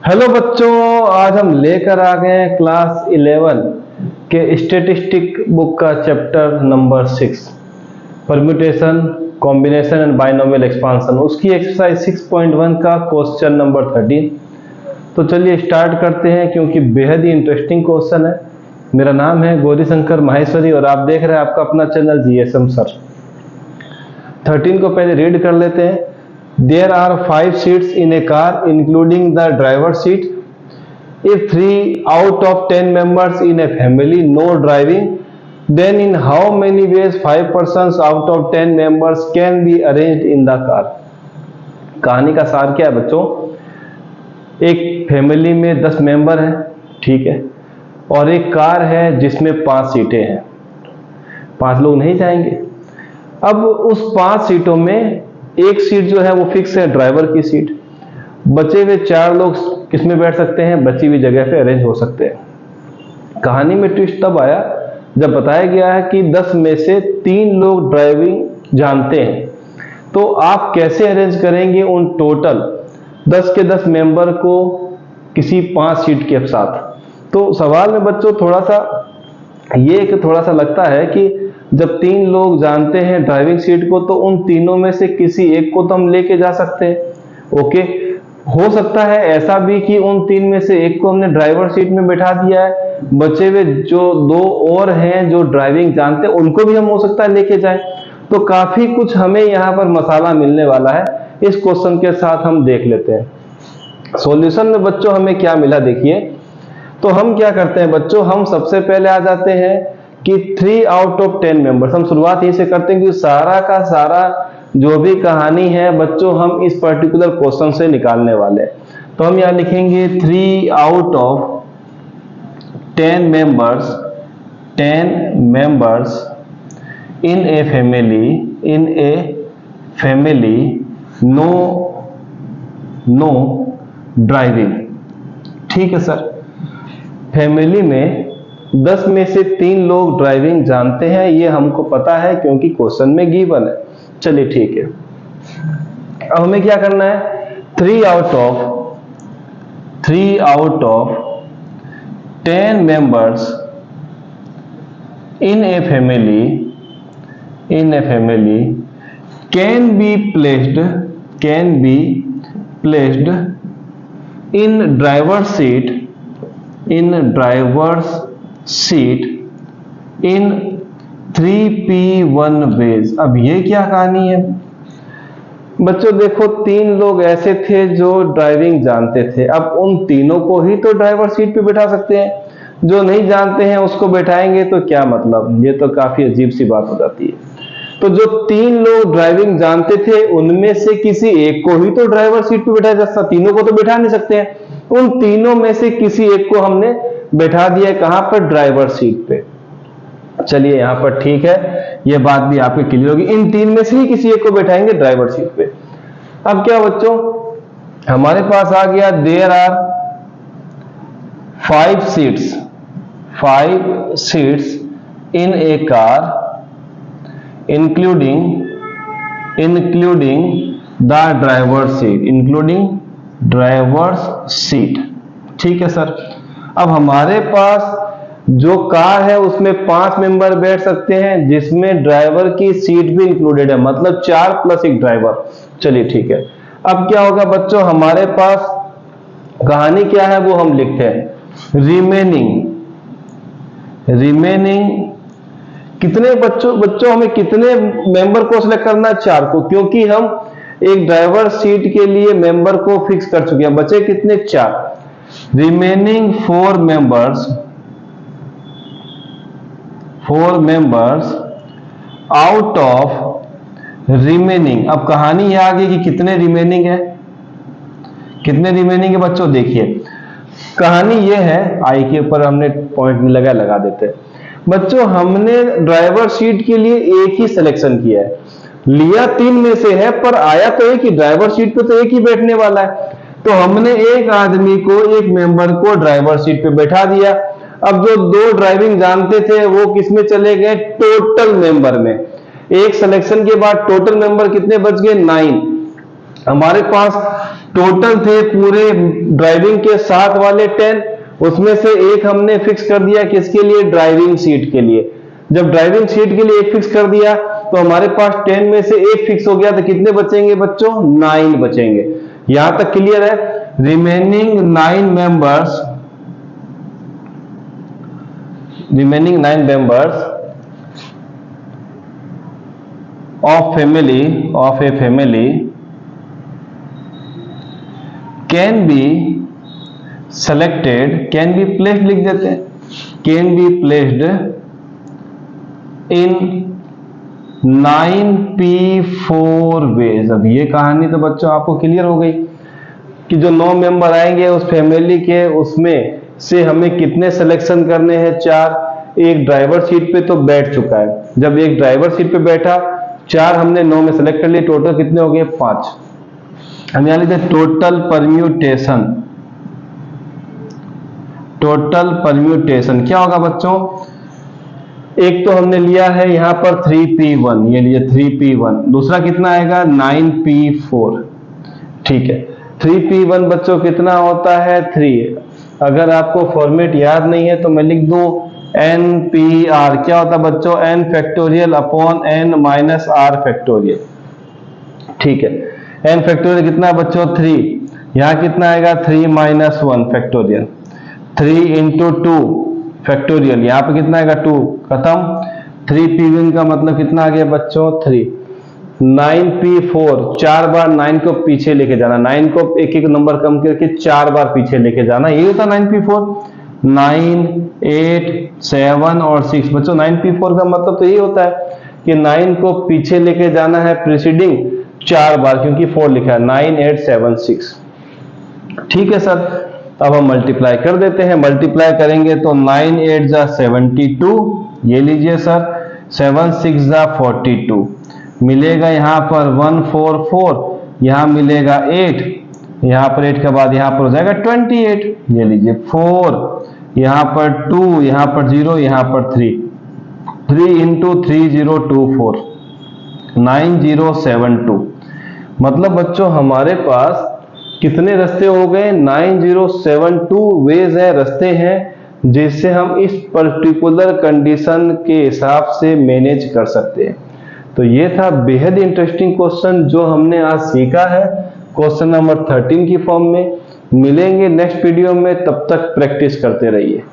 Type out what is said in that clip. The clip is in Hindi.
हेलो बच्चों, आज हम लेकर आ गए हैं क्लास 11 के स्टैटिस्टिक बुक का chapter number 6 permutation, combination and binomial expansion, उसकी एक्सरसाइज 6.1 का क्वेश्चन नंबर 13। तो चलिए स्टार्ट करते हैं क्योंकि बेहद ही इंटरेस्टिंग क्वेश्चन है। मेरा नाम है गौरीशंकर माहेश्वरी और आप देख रहे हैं आपका अपना चैनल जीएसएम सर। 13 को पहले रीड कर लेते हैं। There are 5 seats in a car including the driver's seat. If 3 out of 10 members in a family no driving, then in how many ways 5 persons out of 10 members can be arranged in the car? कहानी का सार क्या है बच्चों? एक फैमिली में 10 मेंबर हैं, ठीक है, और एक कार है जिसमें 5 सीटें हैं। 5 लोग नहीं जाएंगे। अब उस 5 सीटों में एक सीट जो है वो फिक्स है, ड्राइवर की सीट। बचे हुए 4 लोग किसमें बैठ सकते हैं? बची हुई जगह पे अरेंज हो सकते हैं। कहानी में ट्विस्ट तब आया जब बताया गया है कि 10 में से 3 लोग ड्राइविंग जानते हैं। तो आप कैसे अरेंज करेंगे उन टोटल 10 के 10 मेंबर को किसी 5 सीट के साथ? तो सवाल में बच्चों थोड़ा सा लगता है कि जब 3 लोग जानते हैं ड्राइविंग सीट को, तो उन तीनों में से किसी एक को तो हम लेके जा सकते हैं। ओके, हो सकता है ऐसा भी कि उन 3 में से एक को हमने ड्राइवर सीट में बैठा दिया है, बचे हुए जो 2 और हैं जो ड्राइविंग जानते हैं उनको भी हम हो सकता है लेके जाएं। तो काफी कुछ हमें यहाँ पर मसाला मिलने वाला है। इस क्वेश्चन के साथ हम देख लेते हैं सॉल्यूशन में बच्चों हमें क्या मिला। देखिए, तो हम क्या करते हैं बच्चों, हम सबसे पहले आ जाते हैं कि 3 आउट ऑफ 10 मेंबर्स। हम शुरुआत यहीं से करते हैं कि सारा का सारा जो भी कहानी है बच्चों हम इस पर्टिकुलर क्वेश्चन से निकालने वाले हैं। तो हम यहां लिखेंगे 3 out of 10 members in a family no driving. ठीक है सर, फैमिली में 10 में से 3 लोग ड्राइविंग जानते हैं, ये हमको पता है क्योंकि क्वेश्चन में गिवन है। चलिए ठीक है, अब हमें क्या करना है? 3 out of 10 members in a family can be placed in driver seat in 3P1 ways. अब ये क्या कहानी है बच्चों? देखो, 3 लोग ऐसे थे जो ड्राइविंग जानते थे। अब उन तीनों को ही तो ड्राइवर सीट पे बैठा सकते हैं, जो नहीं जानते हैं उसको बैठाएंगे तो क्या मतलब? ये तो काफी अजीब सी बात हो जाती है। तो जो 3 लोग ड्राइविंग जानते थे उनमें से किसी एक को ही तो ड्राइवर सीट पे बैठाया जा सकता, तीनों को तो बैठा नहीं सकते हैं। उन तीनों में से किसी एक को हमने बैठा दिया, कहां पर? ड्राइवर सीट पे। चलिए यहां पर ठीक है, यह बात भी आपको क्लियर होगी। इन 3 में से ही किसी एक को बैठाएंगे ड्राइवर सीट पे। अब क्या बच्चों, हमारे पास आ गया there are 5 seats in a car including the driver's seat. ठीक है सर, अब हमारे पास जो कार है उसमें 5 मेंबर बैठ सकते हैं जिसमें ड्राइवर की सीट भी इंक्लूडेड है, मतलब 4 प्लस 1 ड्राइवर। चलिए ठीक है, अब क्या होगा बच्चों, हमारे पास कहानी क्या है वो हम लिखते हैं। रिमेनिंग कितने बच्चों हमें कितने मेंबर को सिलेक्ट करना है? 4 को, क्योंकि हम एक ड्राइवर सीट के लिए मेंबर को फिक्स कर चुके हैं। बचे कितने? 4। Remaining 4 members out of remaining. अब कहानी यह आ गई कि कितने रिमेनिंग है बच्चों? देखिए, कहानी यह है, आई के ऊपर हमने पॉइंट लगा देते हैं बच्चों। हमने ड्राइवर सीट के लिए एक ही सिलेक्शन किया है, लिया 3 में से है पर आया तो एक ही, ड्राइवर सीट पे तो एक ही बैठने वाला है। तो हमने एक आदमी को, एक मेंबर को ड्राइवर सीट पे बैठा दिया। अब जो 2 ड्राइविंग जानते थे वो किसमें चले गए? टोटल मेंबर में। एक सिलेक्शन के बाद टोटल मेंबर कितने बच गए? 9। हमारे पास टोटल थे पूरे ड्राइविंग के साथ वाले 10, उसमें से एक हमने फिक्स कर दिया किसके लिए, ड्राइविंग सीट के लिए। जब ड्राइविंग सीट के लिए एक फिक्स कर दिया तो हमारे पास 10 में से एक फिक्स हो गया, तो कितने बचेंगे बच्चों, 9 बचेंगे। यहां तक क्लियर है। Remaining 9 members of a family can be selected, can be placed लिख देते हैं, can be placed in 9P4 ways। अब ये कहानी तो बच्चों आपको क्लियर हो गई कि जो 9 मेंबर आएंगे उस फैमिली के, उसमें से हमें कितने सिलेक्शन करने हैं, 4। एक ड्राइवर सीट पे तो बैठ चुका है, जब एक ड्राइवर सीट पे बैठा, 4 हमने 9 में सेलेक्ट कर लिए, टोटल कितने हो गए, 5। हम यहां लिखते हैं टोटल परम्यूटेशन क्या होगा बच्चों, एक तो हमने लिया है यहां पर 3P1, ये लिए 3P1, दूसरा कितना आएगा 9P4, ठीक है। 3P1 बच्चों कितना होता है, 3। अगर आपको फॉर्मेट याद नहीं है तो मैं लिख दूं NPR, क्या होता है बच्चों, n factorial upon n minus r factorial, ठीक है। n फैक्टोरियल कितना है बच्चों, 3, यहां कितना आएगा 3 माइनस 1 फैक्टोरियल, 3 इंटू 2 फैक्टोरियल, यहां पे कितना आएगा 2, खत्म। 3P1 का मतलब कितना आ गया बच्चों, 3। 9P4, 4 बार 9 को पीछे लेके जाना, 9 को एक एक नंबर कम करके 4 बार पीछे लेके जाना, ये होता 9P4। 9, 8, 7 और 6 बच्चों, 9P4 का मतलब तो ये होता है कि 9 को पीछे लेके जाना है प्रीसीडिंग 4 बार, क्योंकि 4 लिखा है, 9, 8, 7, 6, ठीक है सर। अब हम मल्टीप्लाई कर देते हैं, मल्टीप्लाई करेंगे तो 9, 8 जा 72, ये लीजिए सर, 7, 6 जा 42, मिलेगा यहाँ पर 144, यहाँ मिलेगा 8, यहाँ पर 8 के बाद यहाँ पर हो जाएगा 28, ये लीजिए 4, यहाँ पर 2, यहाँ पर 0, यहाँ पर 3 इंटू 3024, 9072। मतलब बच्चों हमारे पास कितने रास्ते हो गए, 9072 वेज है, रास्ते हैं, जिससे हम इस पर्टिकुलर कंडीशन के हिसाब से मैनेज कर सकते हैं। तो ये था बेहद इंटरेस्टिंग क्वेश्चन जो हमने आज सीखा है, क्वेश्चन नंबर 13 की फॉर्म में। मिलेंगे नेक्स्ट वीडियो में, तब तक प्रैक्टिस करते रहिए।